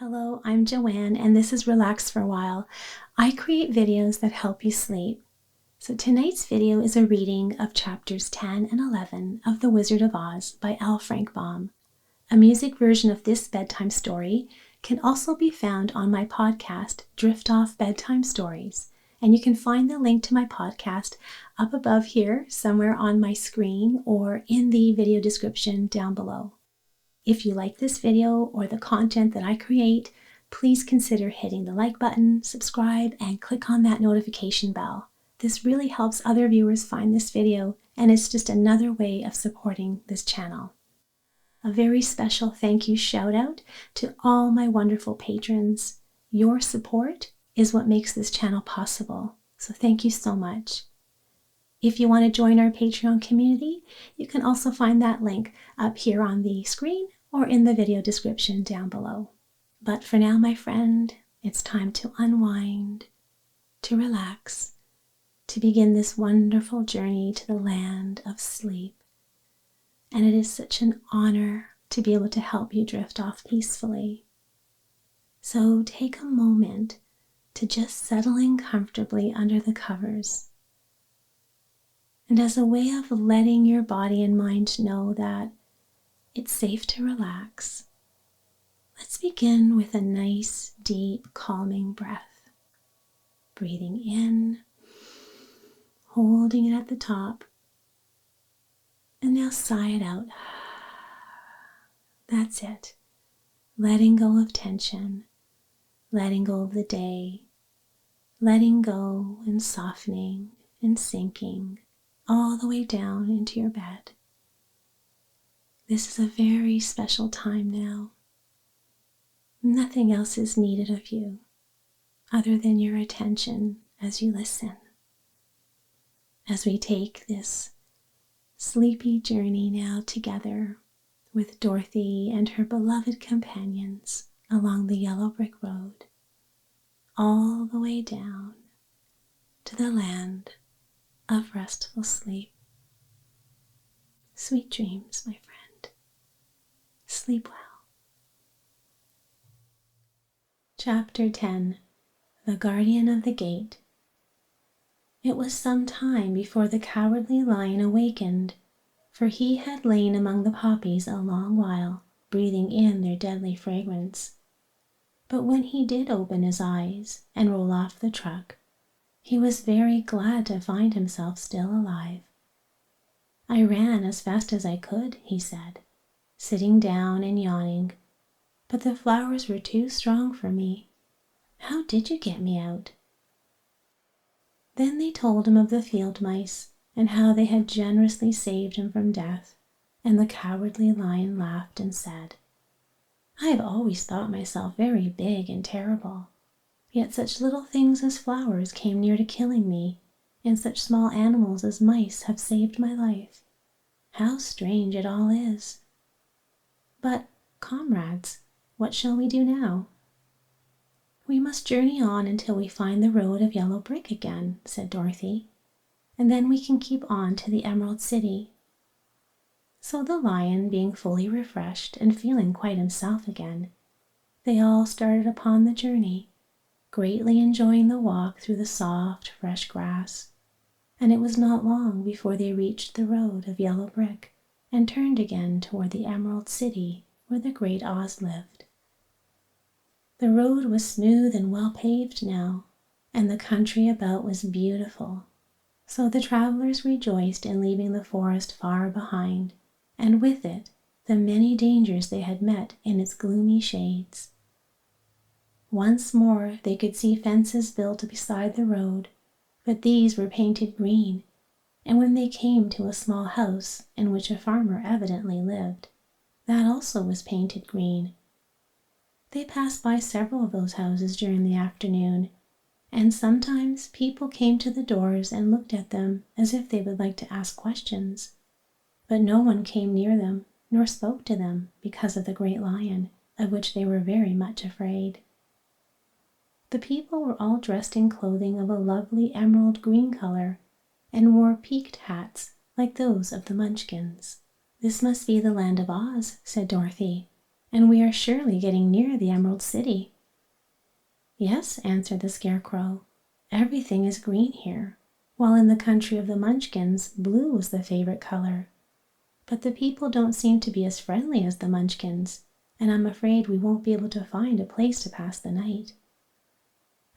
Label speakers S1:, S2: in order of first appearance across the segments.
S1: Hello, I'm Joanne, and this is Relax for a While. I create videos that help you sleep. So tonight's video is a reading of chapters 10 and 11 of The Wizard of Oz by L. Frank Baum. A music version of this bedtime story can also be found on my podcast, Drift Off Bedtime Stories, and you can find the link to my podcast up above here, somewhere on my screen, or in the video description down below. If you like this video or the content that I create, please consider hitting the like button, subscribe, and click on that notification bell. This really helps other viewers find this video, and it's just another way of supporting this channel. A very special thank you shout out to all my wonderful patrons. Your support is what makes this channel possible, so thank you so much. If you want to join our Patreon community, you can also find that link up here on the screen or in the video description down below. But for now, my friend, it's time to unwind, to relax, to begin this wonderful journey to the land of sleep. And it is such an honor to be able to help you drift off peacefully. So take a moment to just settle in comfortably under the covers. And as a way of letting your body and mind know that it's safe to relax, let's begin with a nice, deep, calming breath. Breathing in, holding it at the top, and now sigh it out. That's it. Letting go of tension, letting go of the day, letting go and softening and sinking all the way down into your bed. This is a very special time now. Nothing else is needed of you other than your attention as you listen. As we take this sleepy journey now together with Dorothy and her beloved companions along the yellow brick road, all the way down to the land of restful sleep. Sweet dreams, my friend. Sleep well. Chapter 10. The Guardian of the Gate. It was some time before the Cowardly Lion awakened, for he had lain among the poppies a long while, breathing in their deadly fragrance. But when he did open his eyes and roll off the truck, he was very glad to find himself still alive. "I ran as fast as I could," he said, sitting down and yawning, "but the flowers were too strong for me. How did you get me out?" Then they told him of the field mice and how they had generously saved him from death, and the Cowardly Lion laughed and said, "I have always thought myself very big and terrible, yet such little things as flowers came near to killing me, and such small animals as mice have saved my life. How strange it all is! But, comrades, what shall we do now?" "We must journey on until we find the road of yellow brick again," said Dorothy, "and then we can keep on to the Emerald City." So the lion, being fully refreshed and feeling quite himself again, they all started upon the journey, greatly enjoying the walk through the soft, fresh grass, and it was not long before they reached the road of yellow brick and turned again toward the Emerald City where the great Oz lived. The road was smooth and well paved now, and the country about was beautiful, so the travelers rejoiced in leaving the forest far behind, and with it the many dangers they had met in its gloomy shades. Once more they could see fences built beside the road, but these were painted green, and when they came to a small house in which a farmer evidently lived, that also was painted green. They passed by several of those houses during the afternoon, and sometimes people came to the doors and looked at them as if they would like to ask questions, but no one came near them nor spoke to them because of the great lion, of which they were very much afraid. The people were all dressed in clothing of a lovely emerald green color, and wore peaked hats like those of the Munchkins. "This must be the land of Oz," said Dorothy, and we are surely getting near the Emerald City." "Yes," answered the Scarecrow. "Everything is green here, while in the country of the Munchkins, blue is the favorite color. But the people don't seem to be as friendly as the Munchkins, and I'm afraid we won't be able to find a place to pass the night."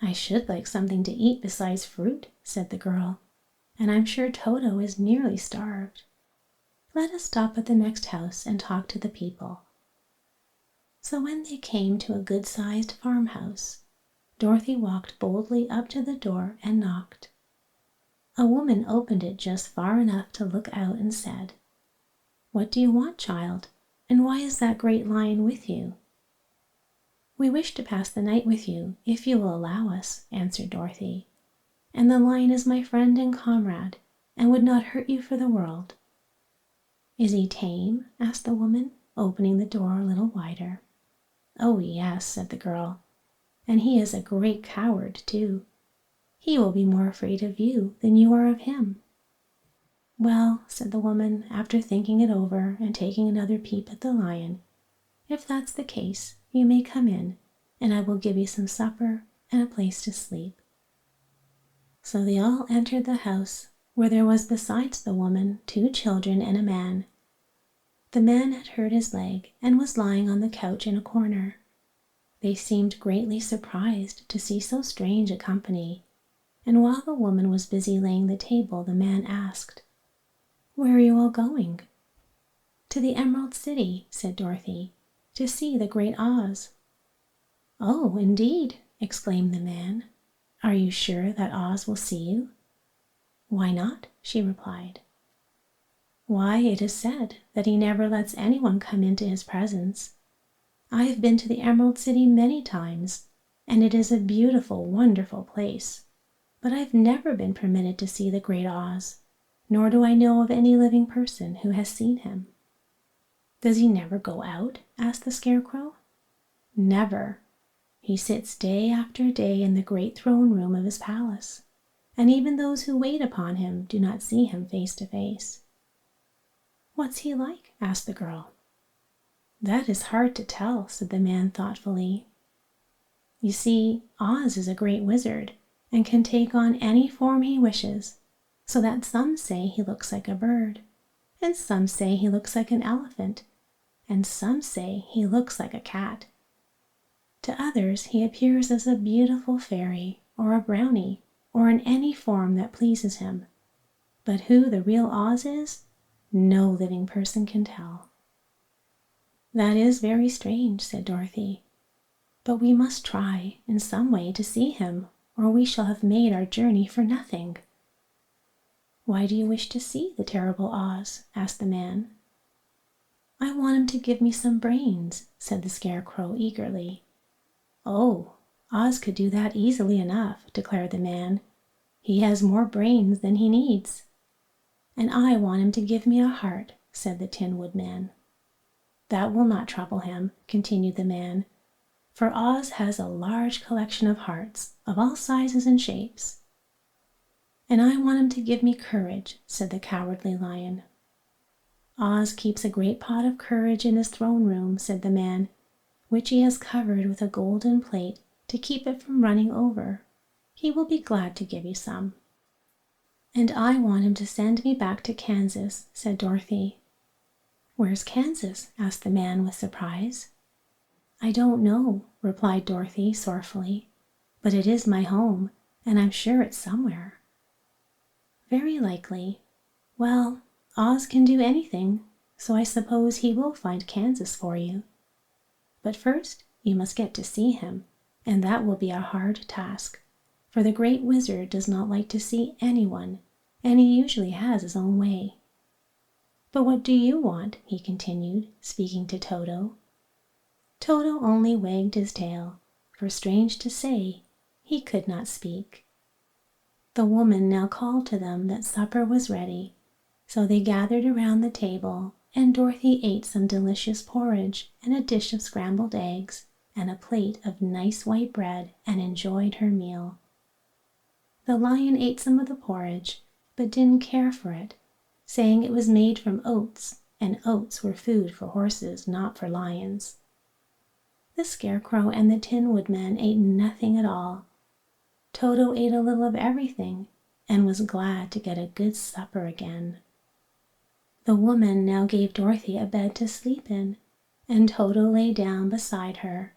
S1: "I should like something to eat besides fruit," said the girl, "and I'm sure Toto is nearly starved. Let us stop at the next house and talk to the people." So when they came to a good-sized farmhouse, Dorothy walked boldly up to the door and knocked. A woman opened it just far enough to look out and said, "What do you want, child? And why is that great lion with you?" "We wish to pass the night with you, if you will allow us," answered Dorothy. "And the lion is my friend and comrade, and would not hurt you for the world." "Is he tame?" asked the woman, opening the door a little wider. "Oh, yes," said the girl, "and he is a great coward, too. He will be more afraid of you than you are of him." "Well," said the woman, after thinking it over and taking another peep at the lion, "if that's the case, you may come in, and I will give you some supper and a place to sleep." So they all entered the house, where there was besides the woman 2 children and a man. The man had hurt his leg and was lying on the couch in a corner. They seemed greatly surprised to see so strange a company, and while the woman was busy laying the table, the man asked, "Where are you all going?" "To the Emerald City," said Dorothy, "to see the Great Oz." "Oh, indeed!" exclaimed the man. "Are you sure that Oz will see you?" "Why not?" she replied. "Why, it is said that he never lets anyone come into his presence. I have been to the Emerald City many times, and it is a beautiful, wonderful place, but I've never been permitted to see the Great Oz, nor do I know of any living person who has seen him." "Does he never go out?" asked the Scarecrow. "Never. He sits day after day in the great throne room of his palace, and even those who wait upon him do not see him face to face." "What's he like?" asked the girl. "That is hard to tell," said the man thoughtfully. "You see, Oz is a great wizard and can take on any form he wishes, so that some say he looks like a bird, and some say he looks like an elephant, and some say he looks like a cat. To others he appears as a beautiful fairy or a brownie or in any form that pleases him. But who the real Oz is, no living person can tell." "That is very strange," said Dorothy. "But we must try in some way to see him, or we shall have made our journey for nothing." "Why do you wish to see the terrible Oz?" asked the man. "I want him to give me some brains," said the Scarecrow eagerly. "Oh, Oz could do that easily enough," declared the man. "He has more brains than he needs." "And I want him to give me a heart," said the Tin Woodman. "That will not trouble him," continued the man, "for Oz has a large collection of hearts of all sizes and shapes." "And I want him to give me courage," said the Cowardly Lion. "Oz keeps a great pot of courage in his throne room," said the man, "which he has covered with a golden plate to keep it from running over. He will be glad to give you some." "And I want him to send me back to Kansas," said Dorothy. "Where's Kansas?" asked the man with surprise. "I don't know," replied Dorothy sorrowfully, "but it is my home, and I'm sure it's somewhere." "Very likely. Well, Oz can do anything, so I suppose he will find Kansas for you. But first you must get to see him, and that will be a hard task, for the Great Wizard does not like to see anyone, and he usually has his own way. But what do you want?" he continued, speaking to Toto. Toto only wagged his tail, for strange to say, he could not speak. The woman now called to them that supper was ready, so they gathered around the table, and Dorothy ate some delicious porridge and a dish of scrambled eggs and a plate of nice white bread and enjoyed her meal. The lion ate some of the porridge, but didn't care for it, saying it was made from oats, and oats were food for horses, not for lions. The Scarecrow and the Tin Woodman ate nothing at all. Toto ate a little of everything and was glad to get a good supper again. The woman now gave Dorothy a bed to sleep in, and Toto lay down beside her,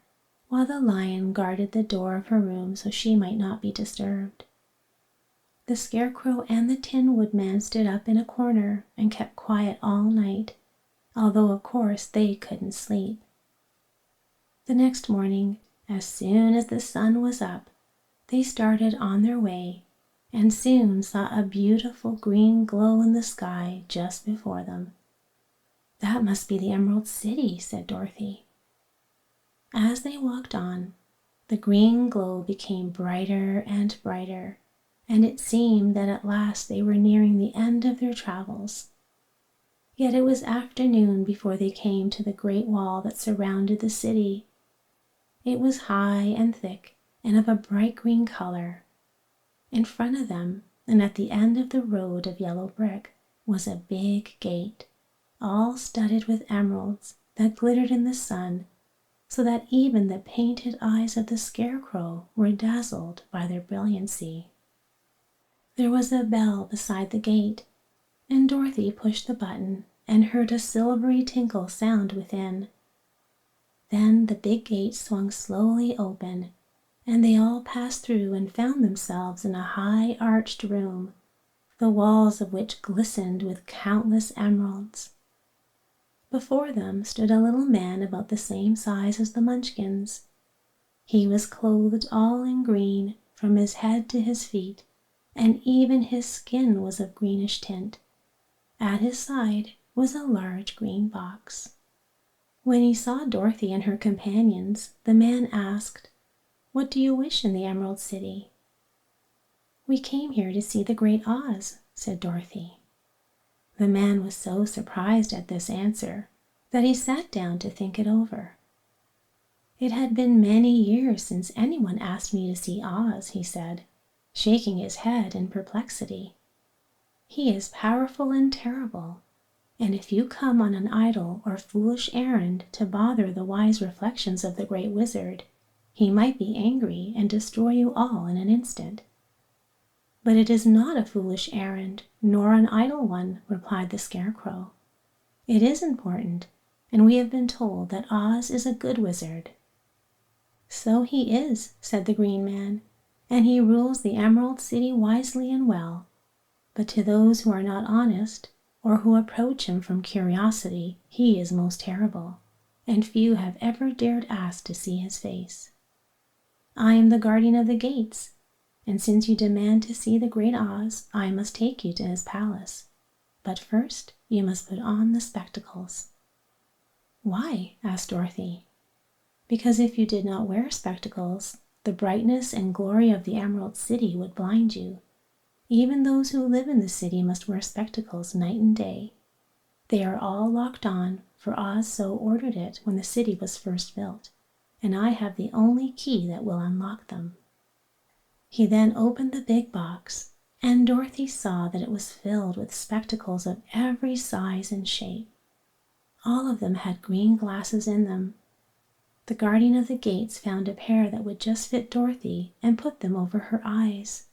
S1: while the lion guarded the door of her room so she might not be disturbed. The Scarecrow and the Tin Woodman stood up in a corner and kept quiet all night, although of course they couldn't sleep. The next morning, as soon as the sun was up, they started on their way and soon saw a beautiful green glow in the sky just before them. "That must be the Emerald City," said Dorothy. As they walked on, the green glow became brighter and brighter, and it seemed that at last they were nearing the end of their travels. Yet it was afternoon before they came to the great wall that surrounded the city. It was high and thick and of a bright green color. In front of them, and at the end of the road of yellow brick, was a big gate, all studded with emeralds that glittered in the sun, so that even the painted eyes of the Scarecrow were dazzled by their brilliancy. There was a bell beside the gate, and Dorothy pushed the button and heard a silvery tinkle sound within. Then the big gate swung slowly open, and they all passed through and found themselves in a high arched room, the walls of which glistened with countless emeralds. Before them stood a little man about the same size as the Munchkins. He was clothed all in green from his head to his feet, and even his skin was of greenish tint. At his side was a large green box. When he saw Dorothy and her companions, the man asked, "What do you wish in the Emerald City?" "We came here to see the Great Oz," said Dorothy. The man was so surprised at this answer that he sat down to think it over. "It had been many years since anyone asked me to see Oz," he said, shaking his head in perplexity. "He is powerful and terrible, and if you come on an idle or foolish errand to bother the wise reflections of the Great Wizard, he might be angry and destroy you all in an instant." "But it is not a foolish errand, nor an idle one," replied the Scarecrow. "It is important, and we have been told that Oz is a good wizard." "So he is," said the Green Man, "and he rules the Emerald City wisely and well. But to those who are not honest, or who approach him from curiosity, he is most terrible, and few have ever dared ask to see his face. I am the guardian of the gates, and since you demand to see the Great Oz, I must take you to his palace. But first you must put on the spectacles." "Why?" asked Dorothy. "Because if you did not wear spectacles, the brightness and glory of the Emerald City would blind you. Even those who live in the city must wear spectacles night and day. They are all locked on, for Oz so ordered it when the city was first built, and I have the only key that will unlock them." He then opened the big box, and Dorothy saw that it was filled with spectacles of every size and shape. All of them had green glasses in them. The guardian of the gates found a pair that would just fit Dorothy and put them over her eyes.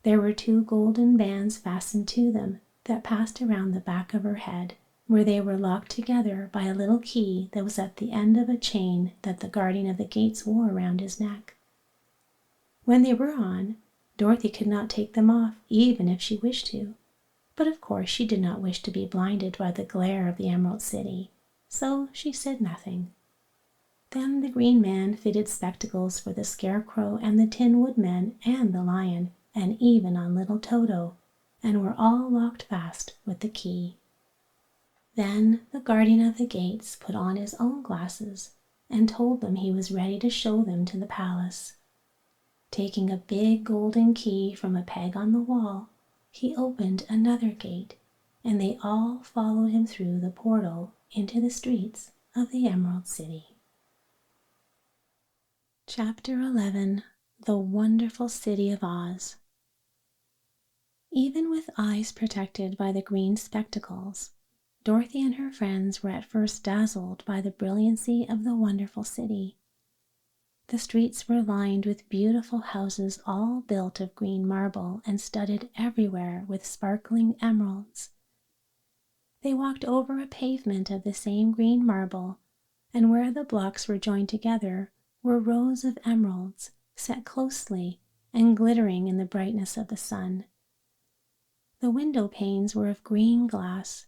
S1: There were 2 golden bands fastened to them that passed around the back of her head, where they were locked together by a little key that was at the end of a chain that the guardian of the gates wore around his neck. When they were on, Dorothy could not take them off even if she wished to, but of course she did not wish to be blinded by the glare of the Emerald City, so she said nothing. Then the Green Man fitted spectacles for the Scarecrow and the Tin Woodman and the Lion, and even on little Toto, and were all locked fast with the key. Then the guardian of the gates put on his own glasses and told them he was ready to show them to the palace. Taking a big golden key from a peg on the wall, he opened another gate, and they all followed him through the portal into the streets of the Emerald City. Chapter 11. The Wonderful City of Oz. Even with eyes protected by the green spectacles, Dorothy and her friends were at first dazzled by the brilliancy of the wonderful city. The streets were lined with beautiful houses all built of green marble and studded everywhere with sparkling emeralds. They walked over a pavement of the same green marble, and where the blocks were joined together were rows of emeralds set closely and glittering in the brightness of the sun. The window panes were of green glass.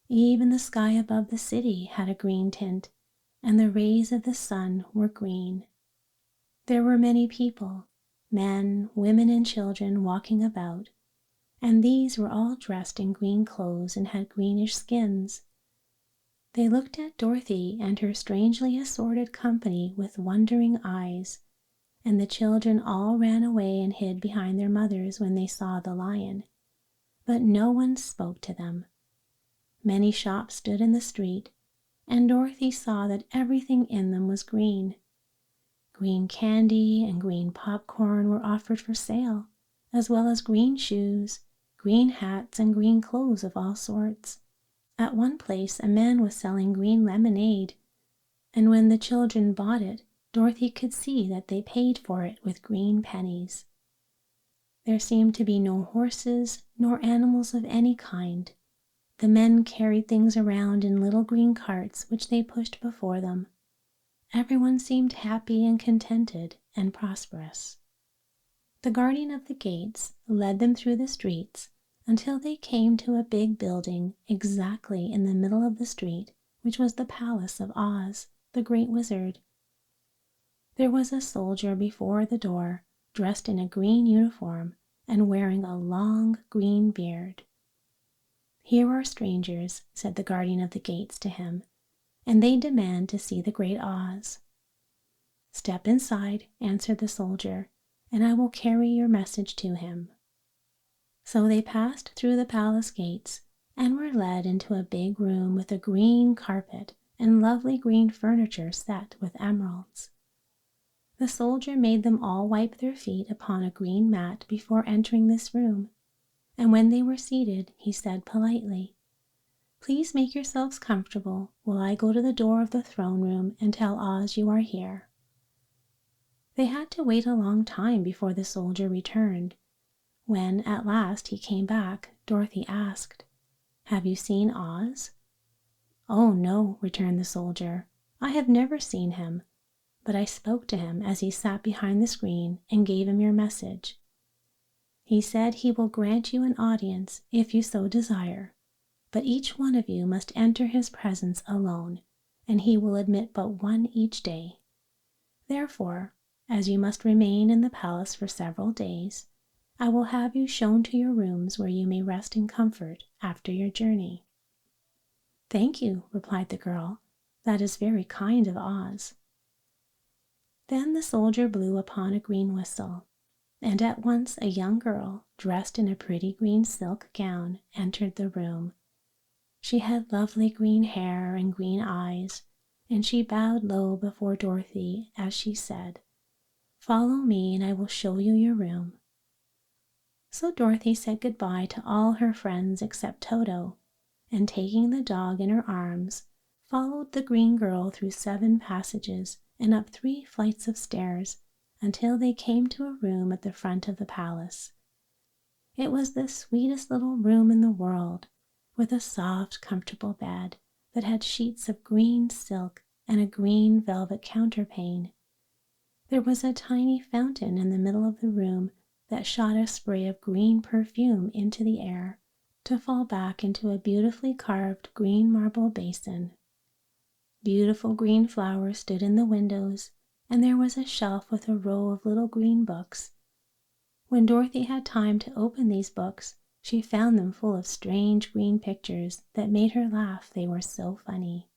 S1: Even the sky above the city had a green tint, and the rays of the sun were green. There were many people, men, women, and children walking about, and these were all dressed in green clothes and had greenish skins. They looked at Dorothy and her strangely assorted company with wondering eyes, and the children all ran away and hid behind their mothers when they saw the lion. But no one spoke to them. Many shops stood in the street, and Dorothy saw that everything in them was green. Green candy and green popcorn were offered for sale, as well as green shoes, green hats, and green clothes of all sorts. At one place a man was selling green lemonade, and when the children bought it, Dorothy could see that they paid for it with green pennies. There seemed to be no horses nor animals of any kind. The men carried things around in little green carts which they pushed before them. Everyone seemed happy and contented and prosperous. The guardian of the gates led them through the streets until they came to a big building exactly in the middle of the street, which was the palace of Oz, the great wizard. There was a soldier before the door, dressed in a green uniform and wearing a long green beard. "Here are strangers," said the guardian of the gates to him, "and they demand to see the great Oz." "Step inside," answered the soldier, "and I will carry your message to him." So they passed through the palace gates and were led into a big room with a green carpet and lovely green furniture set with emeralds. The soldier made them all wipe their feet upon a green mat before entering this room, and when they were seated, he said politely, "Please make yourselves comfortable while I go to the door of the throne room and tell Oz you are here." They had to wait a long time before the soldier returned. When at last he came back, Dorothy asked, "Have you seen Oz?" "Oh, no," returned the soldier. "I have never seen him, but I spoke to him as he sat behind the screen and gave him your message. He said he will grant you an audience if you so desire, but each one of you must enter his presence alone, and he will admit but one each day. Therefore, as you must remain in the palace for several days, I will have you shown to your rooms where you may rest in comfort after your journey." "Thank you," replied the girl. "That is very kind of Oz." Then the soldier blew upon a green whistle, and at once a young girl, dressed in a pretty green silk gown, entered the room. She had lovely green hair and green eyes, and she bowed low before Dorothy as she said, "Follow me and I will show you your room." So Dorothy said goodbye to all her friends except Toto, and taking the dog in her arms, followed the green girl through 7 passages and up 3 flights of stairs until they came to a room at the front of the palace. It was the sweetest little room in the world, with a soft, comfortable bed that had sheets of green silk and a green velvet counterpane. There was a tiny fountain in the middle of the room that shot a spray of green perfume into the air to fall back into a beautifully carved green marble basin. Beautiful green flowers stood in the windows, and there was a shelf with a row of little green books. When Dorothy had time to open these books, she found them full of strange green pictures that made her laugh, they were so funny.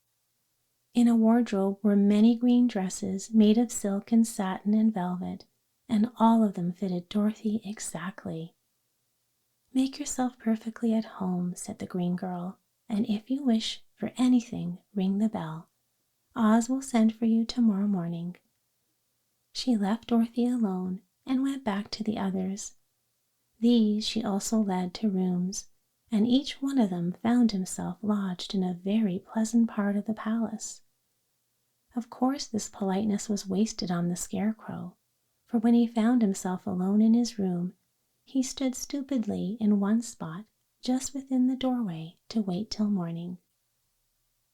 S1: In a wardrobe were many green dresses made of silk and satin and velvet, and all of them fitted Dorothy exactly. "Make yourself perfectly at home," said the green girl, "and if you wish for anything, ring the bell. Oz will send for you tomorrow morning." She left Dorothy alone and went back to the others. These she also led to rooms, and each one of them found himself lodged in a very pleasant part of the palace. Of course this politeness was wasted on the Scarecrow, for when he found himself alone in his room, he stood stupidly in one spot just within the doorway to wait till morning.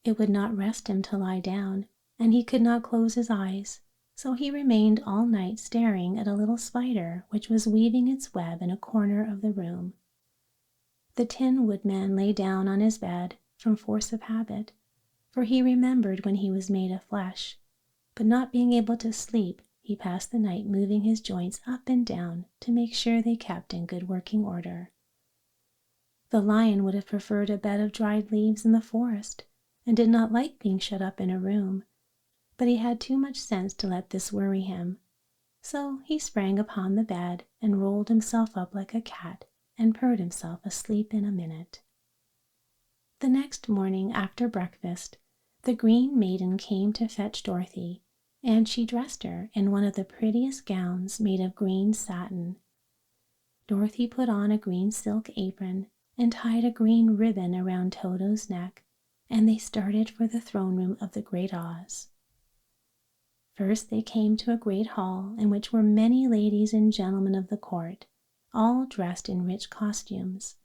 S1: It would not rest him to lie down, and he could not close his eyes, so he remained all night staring at a little spider which was weaving its web in a corner of the room. The Tin Woodman lay down on his bed from force of habit, for he remembered when he was made of flesh, but not being able to sleep, he passed the night moving his joints up and down to make sure they kept in good working order. The Lion would have preferred a bed of dried leaves in the forest, and did not like being shut up in a room, but he had too much sense to let this worry him, so he sprang upon the bed and rolled himself up like a cat and purred himself asleep in a minute. The next morning after breakfast, the Green Maiden came to fetch Dorothy, and she dressed her in one of the prettiest gowns made of green satin. Dorothy put on a green silk apron and tied a green ribbon around Toto's neck, and they started for the throne room of the Great Oz. First they came to a great hall in which were many ladies and gentlemen of the court, all dressed in rich costumes.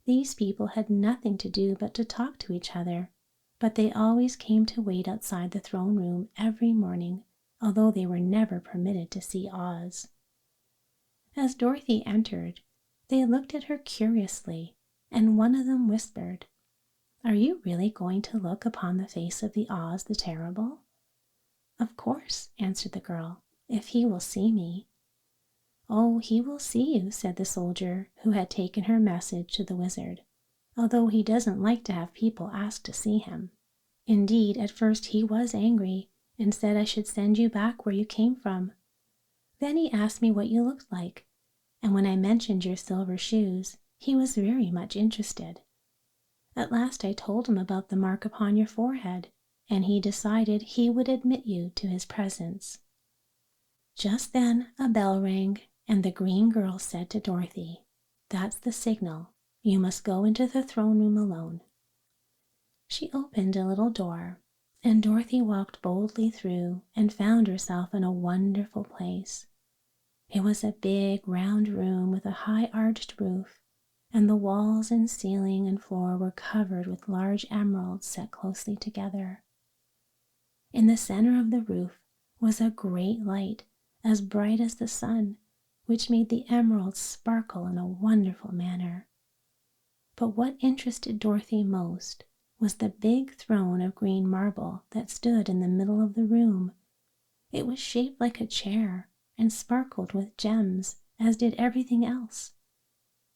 S1: These people had nothing to do but to talk to each other, but they always came to wait outside the throne room every morning, although they were never permitted to see Oz. As Dorothy entered, they looked at her curiously, and one of them whispered, "Are you really going to look upon the face of the Oz the Terrible?" "Of course," answered the girl, "if he will see me." "Oh, he will see you," said the soldier who had taken her message to the wizard, "although he doesn't like to have people ask to see him. Indeed, at first he was angry and said I should send you back where you came from. Then he asked me what you looked like, and when I mentioned your silver shoes, he was very much interested. At last I told him about the mark upon your forehead, and he decided he would admit you to his presence." Just then a bell rang, and the green girl said to Dorothy, "That's the signal. You must go into the throne room alone." She opened a little door, and Dorothy walked boldly through and found herself in a wonderful place. It was a big, round room with a high arched roof, and the walls and ceiling and floor were covered with large emeralds set closely together. In the center of the roof was a great light, as bright as the sun, which made the emeralds sparkle in a wonderful manner. But what interested Dorothy most was the big throne of green marble that stood in the middle of the room. It was shaped like a chair and sparkled with gems, as did everything else.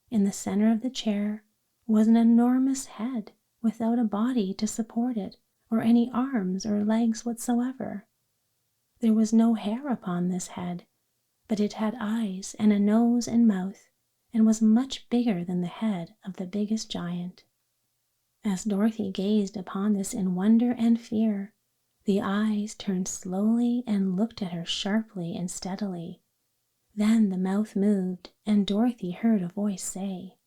S1: In the center of the chair was an enormous head without a body to support it, or any arms or legs whatsoever. There was no hair upon this head, but it had eyes and a nose and mouth, and was much bigger than the head of the biggest giant. As Dorothy gazed upon this in wonder and fear, the eyes turned slowly and looked at her sharply and steadily. Then the mouth moved, and Dorothy heard a voice say,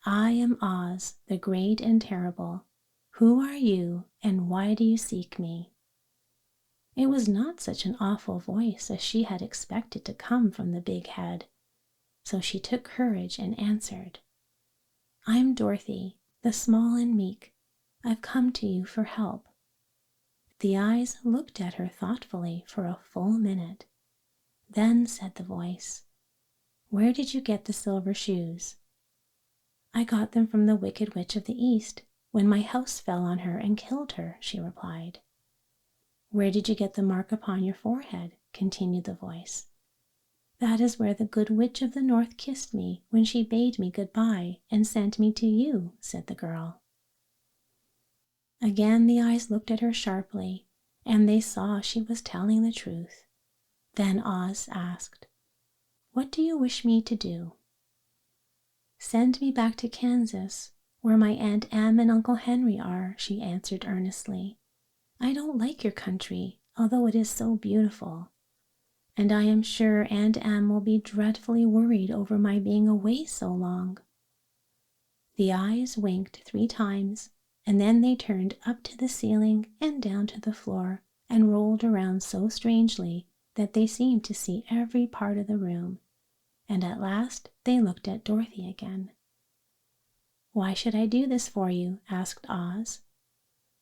S1: "I am Oz, the Great and Terrible. Who are you, and why do you seek me?" It was not such an awful voice as she had expected to come from the big head, so she took courage and answered, "I'm Dorothy, the small and meek. I've come to you for help." The eyes looked at her thoughtfully for a full minute. Then said the voice, "Where did you get the silver shoes?" "I got them from the Wicked Witch of the East, when my house fell on her and killed her," she replied. "Where did you get the mark upon your forehead?" continued the voice. "That is where the Good Witch of the North kissed me when she bade me good-bye and sent me to you," said the girl. Again the eyes looked at her sharply, and they saw she was telling the truth. Then Oz asked, "What do you wish me to do?" "Send me back to Kansas, where my Aunt Em and Uncle Henry are," she answered earnestly. "I don't like your country, although it is so beautiful. And I am sure Aunt Em will be dreadfully worried over my being away so long." The eyes winked 3 times, and then they turned up to the ceiling and down to the floor and rolled around so strangely that they seemed to see every part of the room, and at last they looked at Dorothy again. "Why should I do this for you?" asked Oz.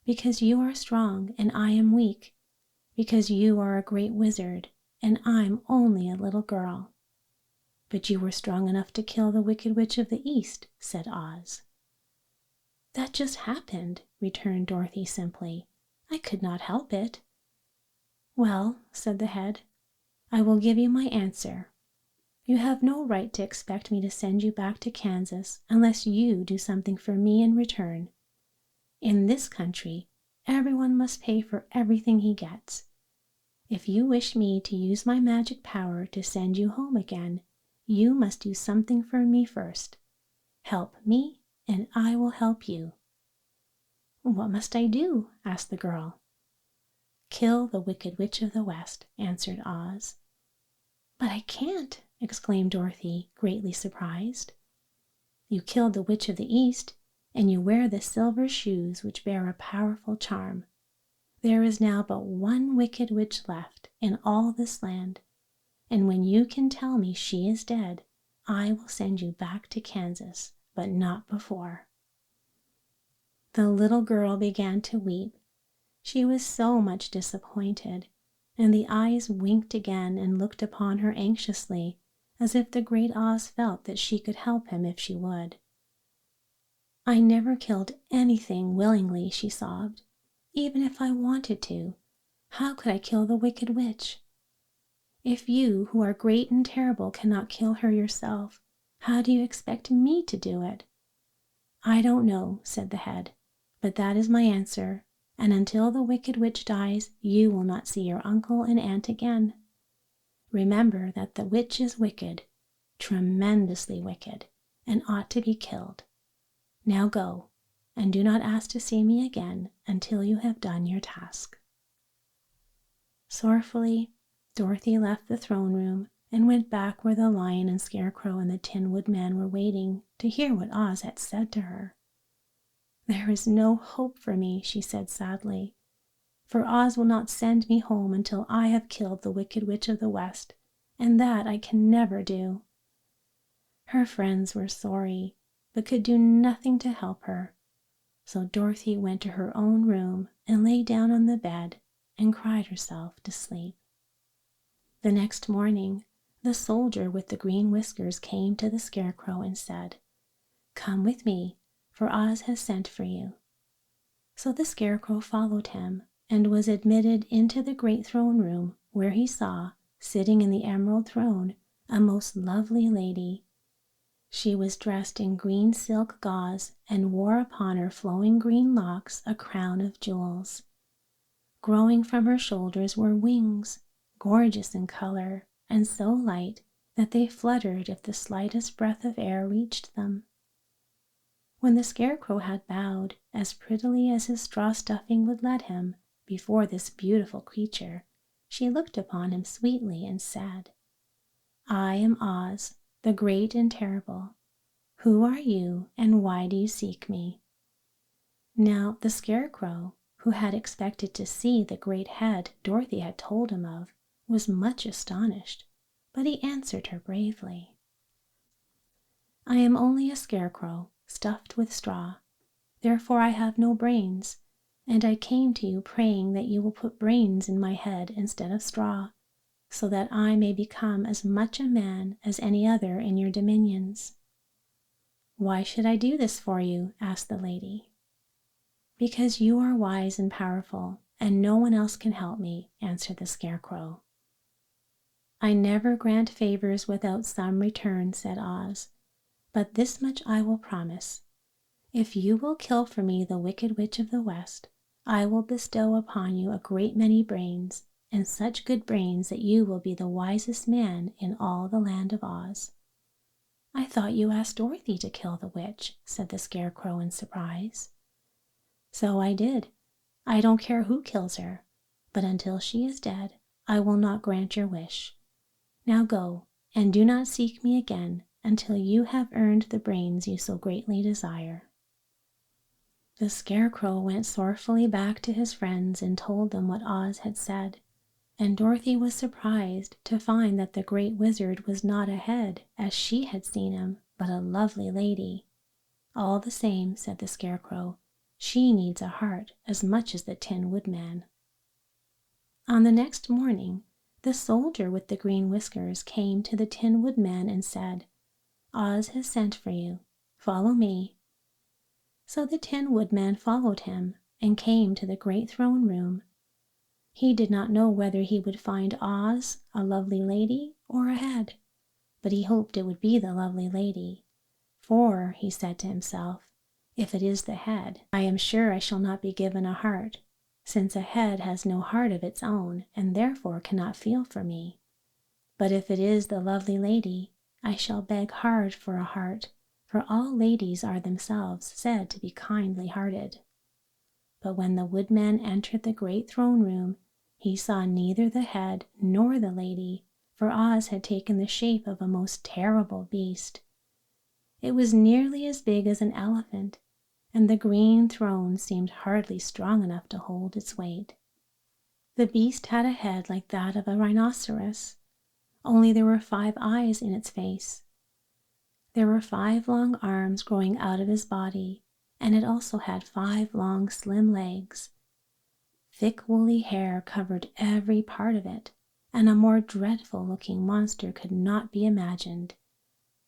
S1: "Because you are strong and I am weak. Because you are a great wizard and I'm only a little girl." "But you were strong enough to kill the Wicked Witch of the East," said Oz. "That just happened," returned Dorothy simply. "I could not help it." "Well," said the head, "I will give you my answer. You have no right to expect me to send you back to Kansas unless you do something for me in return. In this country, everyone must pay for everything he gets. If you wish me to use my magic power to send you home again, you must do something for me first. Help me, and I will help you." "What must I do?" asked the girl. "Kill the Wicked Witch of the West," answered Oz. "But I can't!" exclaimed Dorothy, greatly surprised. "You killed the Witch of the East, and you wear the silver shoes which bear a powerful charm. There is now but one Wicked Witch left in all this land, and when you can tell me she is dead, I will send you back to Kansas, but not before." The little girl began to weep. She was so much disappointed, and the eyes winked again and looked upon her anxiously, as if the great Oz felt that she could help him if she would. "I never killed anything willingly," she sobbed. "Even if I wanted to, how could I kill the Wicked Witch? If you, who are great and terrible, cannot kill her yourself, how do you expect me to do it?" "I don't know," said the head, "but that is my answer, and until the Wicked Witch dies, you will not see your uncle and aunt again. Remember that the witch is wicked, tremendously wicked, and ought to be killed. Now go, and do not ask to see me again until you have done your task." Sorrowfully, Dorothy left the throne room and went back where the Lion and Scarecrow and the Tin Woodman were waiting to hear what Oz had said to her. "There is no hope for me," she said sadly, "for Oz will not send me home until I have killed the Wicked Witch of the West, and that I can never do." Her friends were sorry, but could do nothing to help her, so Dorothy went to her own room and lay down on the bed and cried herself to sleep. The next morning, the soldier with the green whiskers came to the Scarecrow and said, "Come with me, for Oz has sent for you." So the Scarecrow followed him and was admitted into the great throne room, where he saw, sitting in the emerald throne, a most lovely lady. She was dressed in green silk gauze and wore upon her flowing green locks a crown of jewels. Growing from her shoulders were wings, gorgeous in color and so light that they fluttered if the slightest breath of air reached them. When the Scarecrow had bowed, as prettily as his straw stuffing would let him, before this beautiful creature, she looked upon him sweetly and said, "I am Oz, the great and terrible. Who are you, and why do you seek me?" Now the Scarecrow, who had expected to see the great head Dorothy had told him of, was much astonished, but he answered her bravely, "I am only a scarecrow, stuffed with straw. Therefore I have no brains, and I came to you praying that you will put brains in my head instead of straw, so that I may become as much a man as any other in your dominions." "Why should I do this for you?" asked the lady. "Because you are wise and powerful, and no one else can help me," answered the Scarecrow. "I never grant favors without some return," said Oz, "but this much I will promise. If you will kill for me the Wicked Witch of the West, I will bestow upon you a great many brains, and such good brains that you will be the wisest man in all the land of Oz." "I thought you asked Dorothy to kill the witch," said the Scarecrow in surprise. "So I did. I don't care who kills her, but until she is dead, I will not grant your wish. Now go, and do not seek me again until you have earned the brains you so greatly desire." The Scarecrow went sorrowfully back to his friends and told them what Oz had said, and Dorothy was surprised to find that the Great Wizard was not a head as she had seen him, but a lovely lady. "All the same," said the Scarecrow, "she needs a heart as much as the Tin Woodman." On the next morning, the soldier with the green whiskers came to the Tin Woodman and said, "Oz has sent for you. Follow me." So the Tin Woodman followed him and came to the great throne room. He did not know whether he would find Oz, a lovely lady, or a head, but he hoped it would be the lovely lady. "For," he said to himself, "if it is the head, I am sure I shall not be given a heart, since a head has no heart of its own and therefore cannot feel for me. But if it is the lovely lady, I shall beg hard for a heart, for all ladies are themselves said to be kindly hearted." But when the Woodman entered the great throne room, he saw neither the head nor the lady, for Oz had taken the shape of a most terrible beast. It was nearly as big as an elephant, and the green throne seemed hardly strong enough to hold its weight. The beast had a head like that of a rhinoceros, only there were 5 eyes in its face. There were 5 long arms growing out of his body, and it also had 5 long slim legs. Thick woolly hair covered every part of it, and a more dreadful looking monster could not be imagined.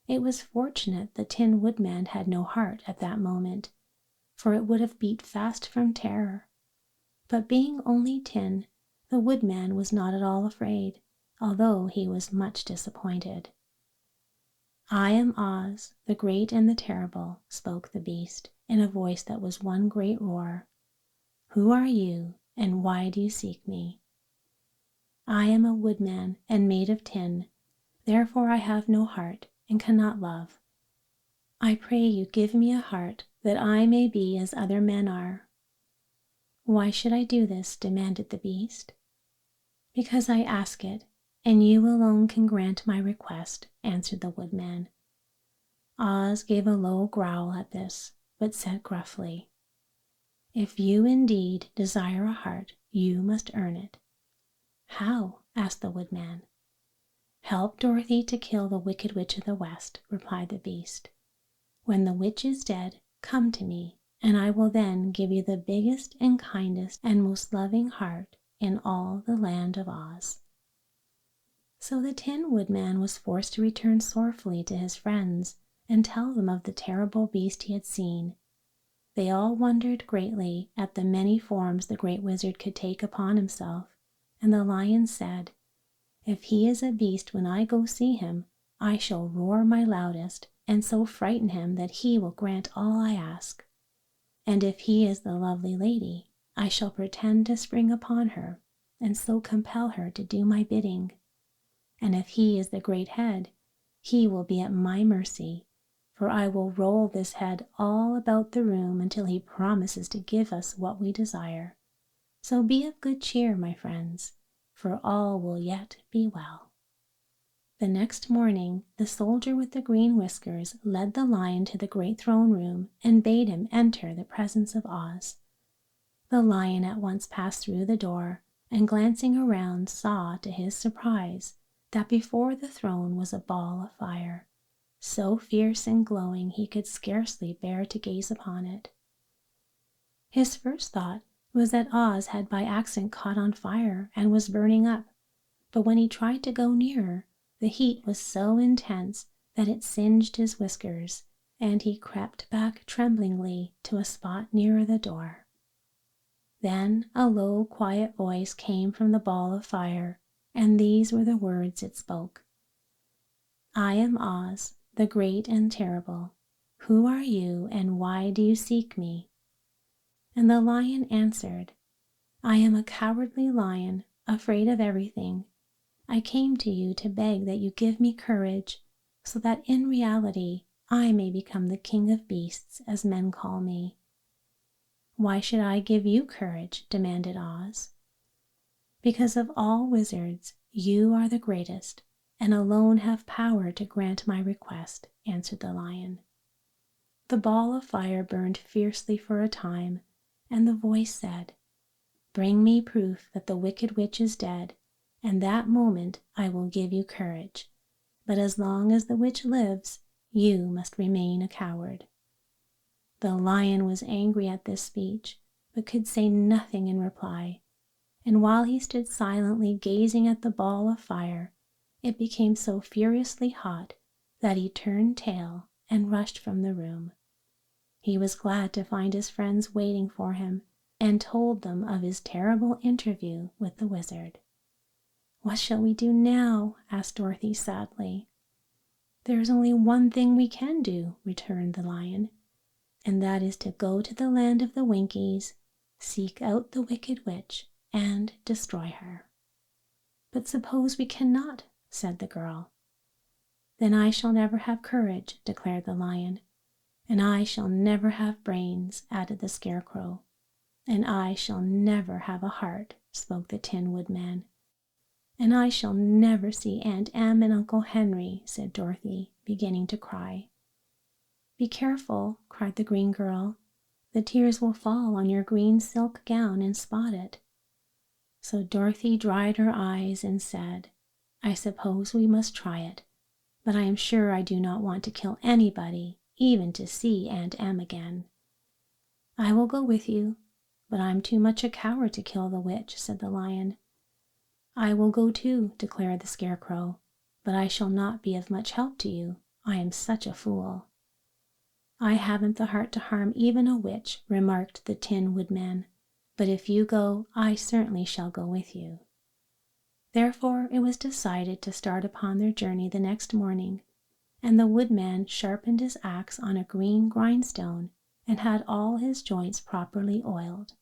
S1: It was fortunate the Tin Woodman had no heart at that moment, for it would have beat fast from terror. But being only tin, the Woodman was not at all afraid, although he was much disappointed. "I am Oz, the Great and the Terrible," spoke the beast, in a voice that was one great roar. "Who are you, and why do you seek me?" "I am a woodman and made of tin, therefore I have no heart and cannot love. I pray you give me a heart that I may be as other men are." "Why should I do this?" demanded the beast. "Because I ask it, and you alone can grant my request," answered the Woodman. Oz gave a low growl at this, but said gruffly, "If you indeed desire a heart, you must earn it." "How?" asked the Woodman. "Help Dorothy to kill the Wicked Witch of the West," replied the beast. "When the witch is dead, come to me, and I will then give you the biggest and kindest and most loving heart in all the land of Oz." So the Tin Woodman was forced to return sorrowfully to his friends and tell them of the terrible beast he had seen. They all wondered greatly at the many forms the Great Wizard could take upon himself, and the Lion said, "If he is a beast when I go see him, I shall roar my loudest and so frighten him that he will grant all I ask. And if he is the lovely lady, I shall pretend to spring upon her and so compel her to do my bidding. And if he is the great head, he will be at my mercy, for I will roll this head all about the room until he promises to give us what we desire. So be of good cheer, my friends, for all will yet be well." The next morning, the soldier with the green whiskers led the Lion to the great throne room and bade him enter the presence of Oz. The Lion at once passed through the door, and glancing around saw, to his surprise, that before the throne was a ball of fire, so fierce and glowing he could scarcely bear to gaze upon it. His first thought was that Oz had by accident caught on fire and was burning up, but when he tried to go nearer, the heat was so intense that it singed his whiskers, and he crept back tremblingly to a spot nearer the door. Then a low, quiet voice came from the ball of fire, and these were the words it spoke. "I am Oz, the Great and Terrible. Who are you, and why do you seek me?" And the Lion answered, "I am a cowardly lion, afraid of everything. I came to you to beg that you give me courage, so that in reality I may become the king of beasts, as men call me." "Why should I give you courage?" demanded Oz. "Because of all wizards, you are the greatest, and alone have power to grant my request," answered the lion. The ball of fire burned fiercely for a time, and the voice said, "Bring me proof that the wicked witch is dead, and that moment I will give you courage. But as long as the witch lives, you must remain a coward." The lion was angry at this speech, but could say nothing in reply, and while he stood silently gazing at the ball of fire, it became so furiously hot that he turned tail and rushed from the room. He was glad to find his friends waiting for him, and told them of his terrible interview with the wizard. "What shall we do now?" asked Dorothy sadly. "There is only one thing we can do," returned the lion, "and that is to go to the land of the Winkies, seek out the wicked witch, and destroy her." "But suppose we cannot?" said the girl. "Then I shall never have courage," declared the lion. "And I shall never have brains," added the Scarecrow. "And I shall never have a heart," spoke the Tin Woodman. "And I shall never see Aunt Em and Uncle Henry," said Dorothy, beginning to cry. "Be careful," cried the green girl. "The tears will fall on your green silk gown and spot it." So Dorothy dried her eyes and said, "I suppose we must try it, but I am sure I do not want to kill anybody, even to see Aunt Em again." "I will go with you, but I'm too much a coward to kill the witch," said the lion. "I will go too," declared the Scarecrow, "but I shall not be of much help to you. I am such a fool." "I haven't the heart to harm even a witch," remarked the Tin Woodman, "but if you go, I certainly shall go with you." Therefore it was decided to start upon their journey the next morning, and the Woodman sharpened his axe on a green grindstone and had all his joints properly oiled.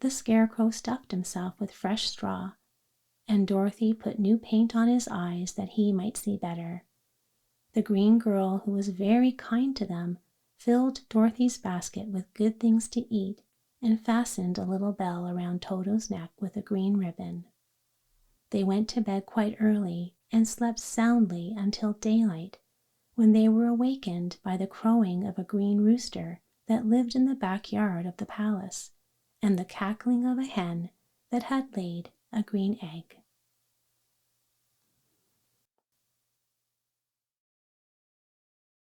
S1: The Scarecrow stuffed himself with fresh straw, and Dorothy put new paint on his eyes that he might see better. The green girl, who was very kind to them, filled Dorothy's basket with good things to eat and fastened a little bell around Toto's neck with a green ribbon. They went to bed quite early and slept soundly until daylight, when they were awakened by the crowing of a green rooster that lived in the backyard of the palace, and the cackling of a hen that had laid a green egg.